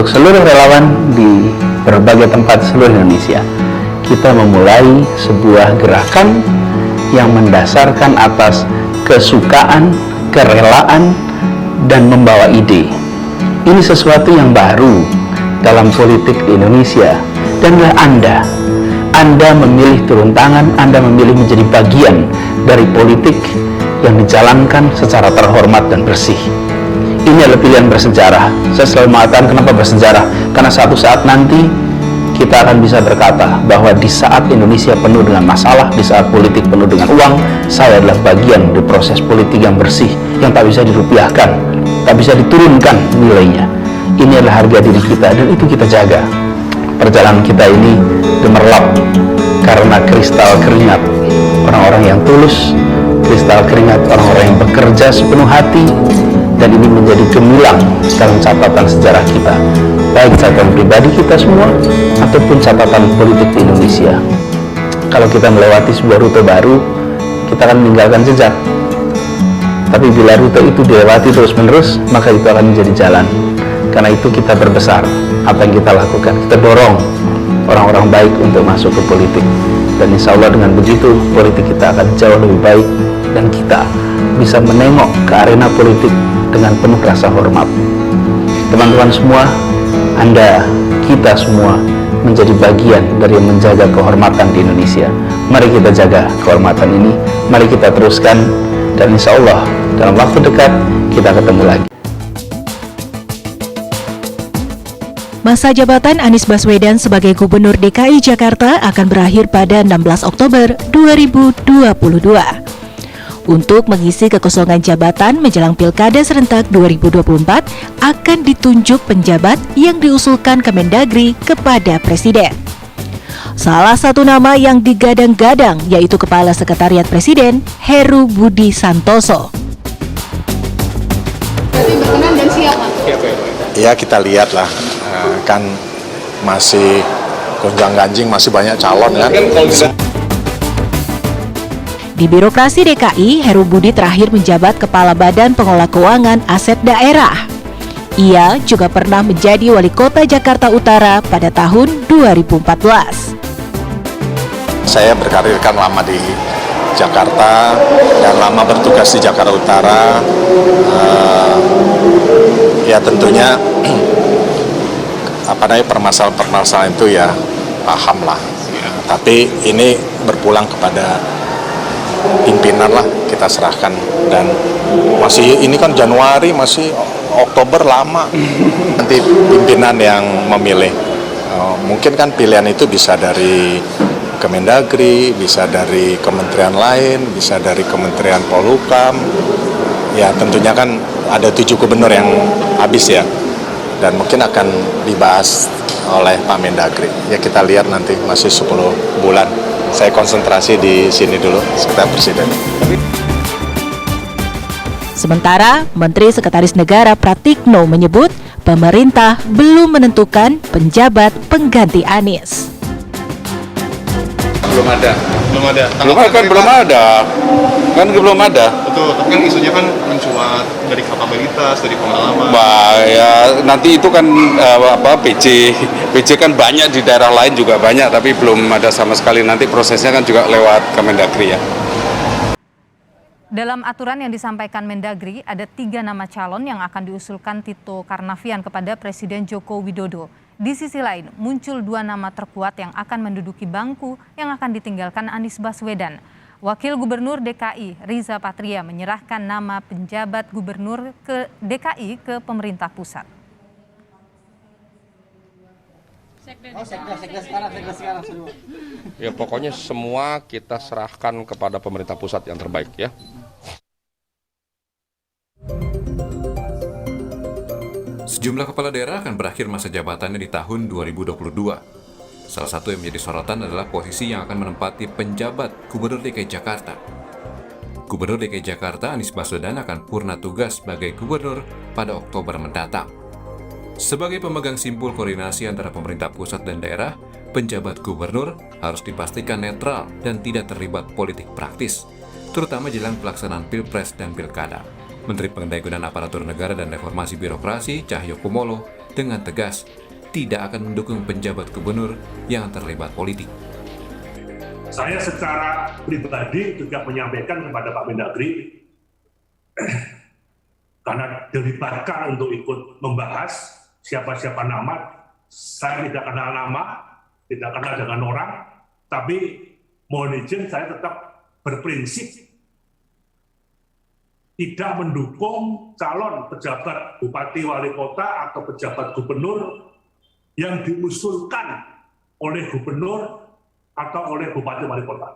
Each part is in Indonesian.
untuk seluruh relawan di berbagai tempat seluruh Indonesia, kita memulai sebuah gerakan yang mendasarkan atas kesukaan, kerelaan, dan membawa ide. Ini sesuatu yang baru dalam politik di Indonesia, dan Anda memilih turun tangan, Anda memilih menjadi bagian dari politik yang dijalankan secara terhormat dan bersih. Ini adalah pilihan bersejarah. Saya selalu mengatakan kenapa bersejarah, karena suatu saat nanti kita akan bisa berkata bahwa di saat Indonesia penuh dengan masalah, di saat politik penuh dengan uang, saya adalah bagian dari proses politik yang bersih, yang tak bisa dirupiahkan, tak bisa diturunkan nilainya. Ini adalah harga diri kita, dan itu kita jaga. Perjalanan kita ini gemerlap karena kristal keringat orang-orang yang tulus, kristal keringat orang-orang yang bekerja sepenuh hati, dan ini menjadi gemilang dalam catatan sejarah kita, baik catatan pribadi kita semua ataupun catatan politik di Indonesia. Kalau kita melewati sebuah rute baru, kita akan meninggalkan jejak. Tapi bila rute itu dilewati terus-menerus, maka itu akan menjadi jalan. Karena itu kita berbesar apa yang kita lakukan, kita dorong orang-orang baik untuk masuk ke politik, dan insya Allah dengan begitu politik kita akan jauh lebih baik, dan kita bisa menengok ke arena politik dengan penuh rasa hormat. Teman-teman semua, Anda, kita semua menjadi bagian dari yang menjaga kehormatan di Indonesia. Mari kita jaga kehormatan ini, mari kita teruskan, dan insya Allah dalam waktu dekat kita ketemu lagi. Masa jabatan Anies Baswedan sebagai Gubernur DKI Jakarta akan berakhir pada 16 Oktober 2022. Untuk mengisi kekosongan jabatan menjelang Pilkada serentak 2024, akan ditunjuk penjabat yang diusulkan Kemendagri kepada Presiden. Salah satu nama yang digadang-gadang yaitu Kepala Sekretariat Presiden, Heru Budi Santoso. Berarti berkenan dan siap, Pak? Ya, kita lihatlah, kan masih gonjang-ganjing, masih banyak calon kan. Di birokrasi DKI, Heru Budi terakhir menjabat Kepala Badan Pengelola Keuangan Aset Daerah. Ia juga pernah menjadi Wali Kota Jakarta Utara pada tahun 2014. Saya berkarir kan lama di Jakarta dan lama bertugas di Jakarta Utara. Ya tentunya permasalahan itu ya paham lah. Tapi ini berpulang kepada pimpinan lah, kita serahkan, dan masih ini kan Januari, masih Oktober, lama. Nanti pimpinan yang memilih. Mungkin kan pilihan itu bisa dari Kemendagri, bisa dari kementerian lain, bisa dari Kementerian Polhukam. Ya tentunya kan ada 7 gubernur yang habis ya, dan mungkin akan dibahas oleh Pak Mendagri. Ya kita lihat nanti, masih 10 bulan. Saya konsentrasi di sini dulu, Sekretariat Presiden. Sementara Menteri Sekretaris Negara Pratikno menyebut pemerintah belum menentukan penjabat pengganti Anies. Belum ada. Belum ada. Betul, tapi kan isunya kan mencuat dari kapabilitas, dari pengalaman. Ya nanti itu kan PJ kan banyak di daerah lain juga banyak, tapi belum ada sama sekali. Nanti prosesnya kan juga lewat Kemendagri ya. Dalam aturan yang disampaikan Mendagri, ada 3 nama calon yang akan diusulkan Tito Karnavian kepada Presiden Joko Widodo. Di sisi lain, muncul 2 nama terkuat yang akan menduduki bangku yang akan ditinggalkan Anies Baswedan. Wakil Gubernur DKI, Riza Patria, menyerahkan nama penjabat gubernur ke DKI ke pemerintah pusat. Ya pokoknya semua kita serahkan kepada pemerintah pusat yang terbaik ya. Sejumlah kepala daerah akan berakhir masa jabatannya di tahun 2022. Salah satu yang menjadi sorotan adalah posisi yang akan menempati penjabat Gubernur DKI Jakarta. Gubernur DKI Jakarta Anies Baswedan akan purna tugas sebagai gubernur pada Oktober mendatang. Sebagai pemegang simpul koordinasi antara pemerintah pusat dan daerah, penjabat gubernur harus dipastikan netral dan tidak terlibat politik praktis, terutama jelang pelaksanaan Pilpres dan Pilkada. Menteri Pengendalian Aparatur Negara dan Reformasi Birokrasi Cahyokumolo dengan tegas tidak akan mendukung penjabat gubernur yang terlibat politik. Saya secara pribadi juga menyampaikan kepada Pak Mendagri, karena dilibatkan untuk ikut membahas siapa-siapa nama, saya tidak kenal nama, tidak kenal dengan orang, tapi mohon izin saya tetap berprinsip tidak mendukung calon pejabat bupati wali kota atau pejabat gubernur yang diusulkan oleh gubernur atau oleh bupati wali kota.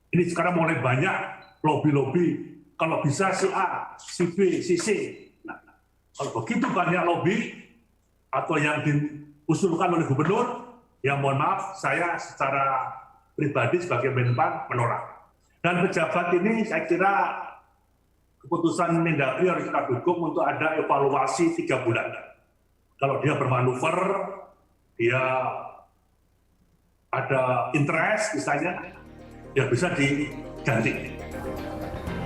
Ini sekarang mulai banyak lobby-lobby, kalau bisa si A, si B, si C. Nah, kalau begitu banyak lobby atau yang diusulkan oleh gubernur, ya mohon maaf, saya secara pribadi sebagai Menpan menolak. Dan pejabat ini saya kira keputusan Mendagri harus kita dukung untuk ada evaluasi 3 bulan. Kalau dia bermanuver, dia ada interest misalnya, ya bisa diganti.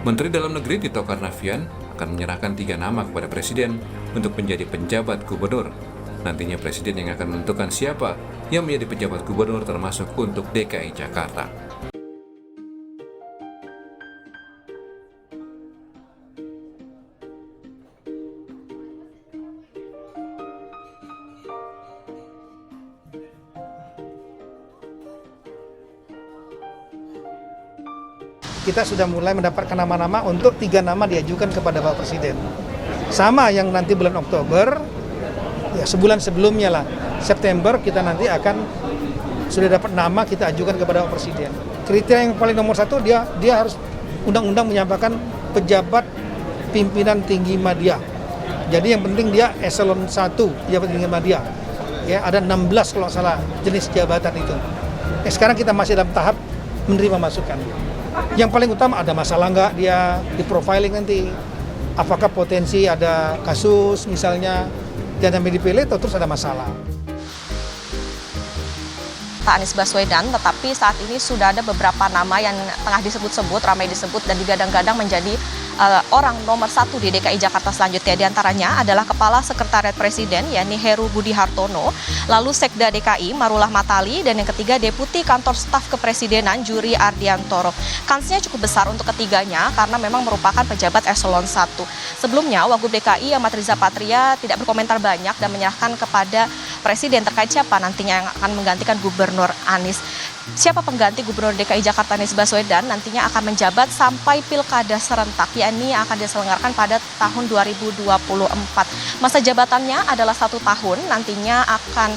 Menteri Dalam Negeri Tito Karnavian akan menyerahkan 3 nama kepada Presiden untuk menjadi penjabat gubernur. Nantinya Presiden yang akan menentukan siapa yang menjadi penjabat gubernur termasuk untuk DKI Jakarta. Kita sudah mulai mendapatkan nama-nama untuk 3 nama diajukan kepada Bapak Presiden. Sama yang nanti bulan Oktober, ya sebulan sebelumnya lah, September kita nanti akan sudah dapat nama kita ajukan kepada Bapak Presiden. Kriteria yang paling nomor 1 dia harus undang-undang menyampaikan pejabat pimpinan tinggi media. Jadi yang penting dia eselon 1 pejabat tinggi media. Ya ada 16 kalau salah jenis jabatan itu. Sekarang kita masih dalam tahap menerima masukan. Yang paling utama ada masalah nggak dia di profiling nanti, apakah potensi ada kasus misalnya dan sampai dipilih atau terus ada masalah. Anies Baswedan, tetapi saat ini sudah ada beberapa nama yang tengah disebut-sebut, ramai disebut dan digadang-gadang menjadi orang nomor 1 di DKI Jakarta selanjutnya. Di antaranya adalah Kepala Sekretariat Presiden, yakni Heru Budi Hartono, lalu Sekda DKI Marullah Matali, dan yang ketiga Deputi Kantor Staf Kepresidenan Juri Ardiantoro. Kansnya cukup besar untuk ketiganya karena memang merupakan pejabat eselon 1. Sebelumnya, Wagub DKI Ahmad Riza Patria tidak berkomentar banyak dan menyerahkan kepada Presiden terkait siapa nantinya yang akan menggantikan Gubernur Anies. Siapa pengganti Gubernur DKI Jakarta Anies Baswedan nantinya akan menjabat sampai pilkada serentak, yakni akan diselenggarakan pada tahun 2024. Masa jabatannya adalah 1 tahun, nantinya akan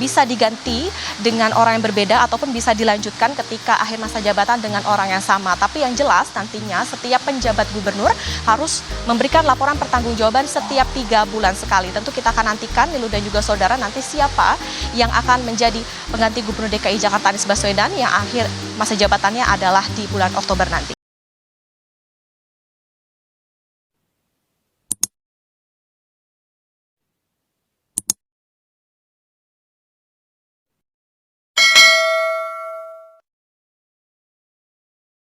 bisa diganti dengan orang yang berbeda ataupun bisa dilanjutkan ketika akhir masa jabatan dengan orang yang sama. Tapi yang jelas nantinya setiap penjabat gubernur harus memberikan laporan pertanggungjawaban setiap 3 bulan sekali. Tentu kita akan nantikan, Nilu dan juga saudara, nanti siapa yang akan menjadi pengganti Gubernur DKI Jakarta Anies Baswedan yang akhir masa jabatannya adalah di bulan Oktober nanti.